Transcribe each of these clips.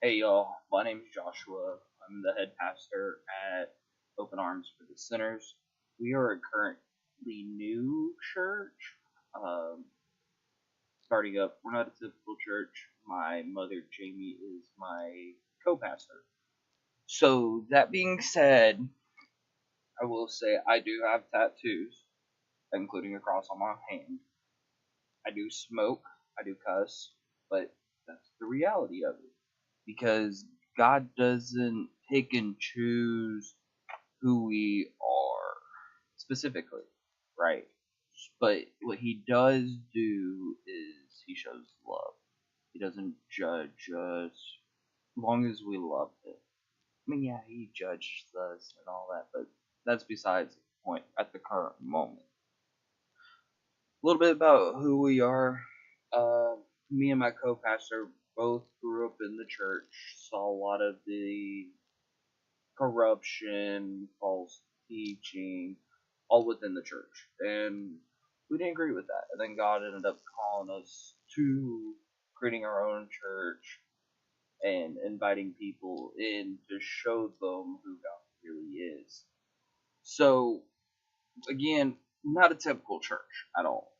Hey y'all, my name is Joshua. I'm the head pastor at Open Arms for the Sinners. We are a currently new church, um, starting up. We're not a typical church. My mother, Jamie, is my co pastor. So, that being said, I will say I do have tattoos, including a cross on my hand. I do smoke, I do cuss, but that's the reality of it. Because God doesn't pick and choose who we are specifically, right? But what he does do is he shows love. He doesn't judge us as long as we love him. I mean, yeah, he judges us and all that, but that's besides the point at the current moment. A little bit about who we are. Uh, Me and my co-pastor both grew up in the church, saw a lot of the corruption, false teaching, all within the church. And we didn't agree with that. And then God ended up calling us to creating our own church and inviting people in to show them who God really is. So, again, not a typical church at all.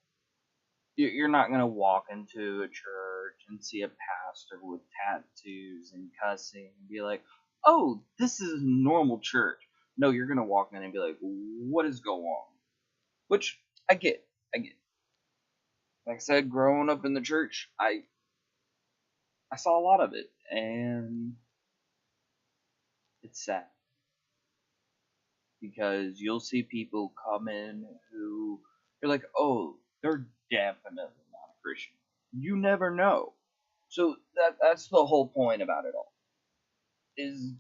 You're not going to walk into a church and see a pastor with tattoos and cussing and be like, oh, this is a normal church. No, you're going to walk in and be like, what is going on? Which I get. I get. Like I said, growing up in the church, I saw a lot of it, and it's sad because you'll see people come in who you're like, oh, they're definitely not a Christian. You never know. So that's the whole point about it all. Is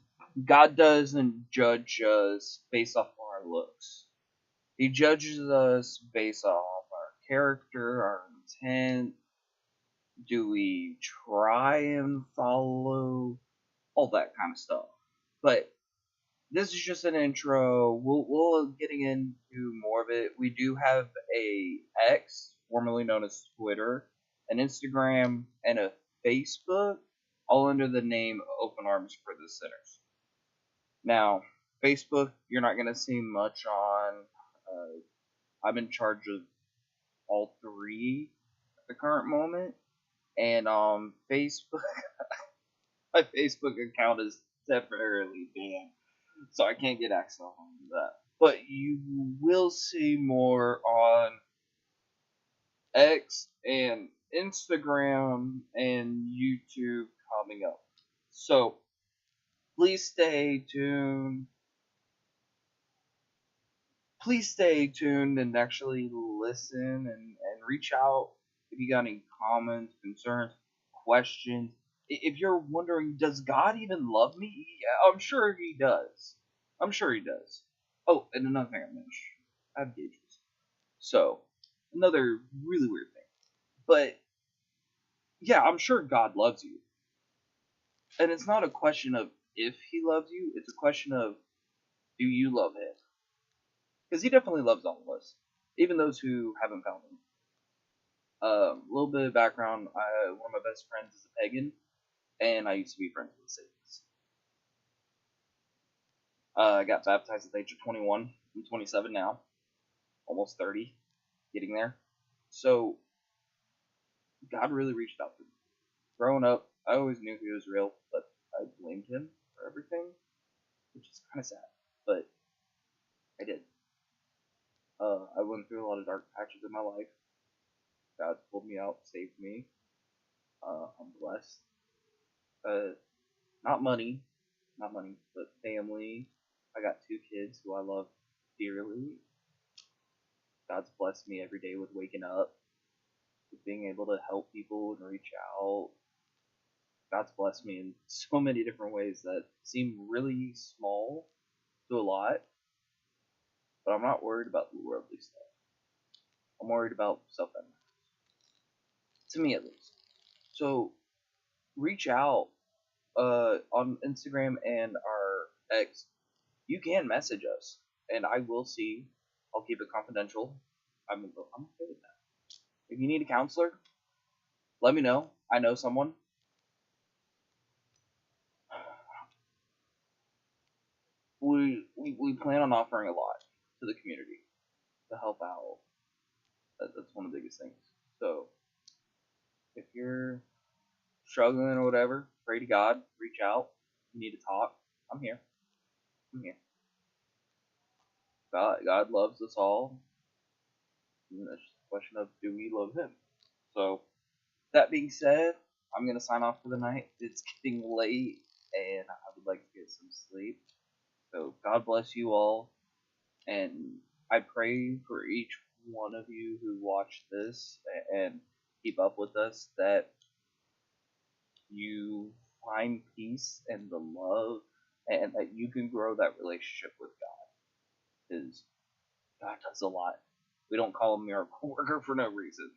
God doesn't judge us based off our looks. He judges us based off our character, our intent. Do we try and follow all that kind of stuff? But this is just an intro. We'll getting into more of it. We do have a X, formerly known as Twitter, an Instagram, and a Facebook, all under the name Open Arms for the Sinners. Now, Facebook, you're not gonna see much on. I'm in charge of all three at the current moment, and Facebook, my Facebook account is temporarily banned, so I can't get access on that. But you will see more on X and Instagram and YouTube coming up. So please stay tuned. Please stay tuned and actually listen and reach out if you got any comments, concerns, questions. If you're wondering, does God even love me? Yeah, I'm sure he does. I'm sure he does. Oh, and another thing I mentioned, I have gauges. So, another really weird thing. But yeah, I'm sure God loves you. And it's not a question of if he loves you, it's a question of do you love him? Because he definitely loves all of us, even those who haven't found him. A little bit of background: one of my best friends is a pagan, and I used to be friends with a Satanist. I got baptized at the age of 21. I'm 27 now, almost 30, getting there. So God really reached out to me. Growing up, I always knew he was real, but I blamed him for everything, which is kind of sad. But I did. I went through a lot of dark patches in my life. God pulled me out, saved me. I'm blessed. Uh, Not money, not money, but family. I got two kids who I love dearly. God's blessed me every day with waking up, with being able to help people and reach out. God's blessed me in so many different ways that seem really small to a lot, but I'm not worried about the worldly stuff. I'm worried about stuff that matters, to me at least. So reach out on Instagram and our X. You can message us, and I will see. I'll keep it confidential. I'm okay with that. If you need a counselor, let me know. I know someone. we plan on offering a lot to the community to help out. That's one of the biggest things. So if you're struggling or whatever, pray to God, reach out. If you need to talk, I'm here. I'm here. God loves us all. And it's just a question of, do we love Him? So that being said, I'm gonna sign off for the night. It's getting late, and I would like to get some sleep. So God bless you all, and I pray for each one of you who watch this and keep up with us that you find peace and the love, and that you can grow that relationship with God, because God does a lot. We don't call him miracle worker for no reason.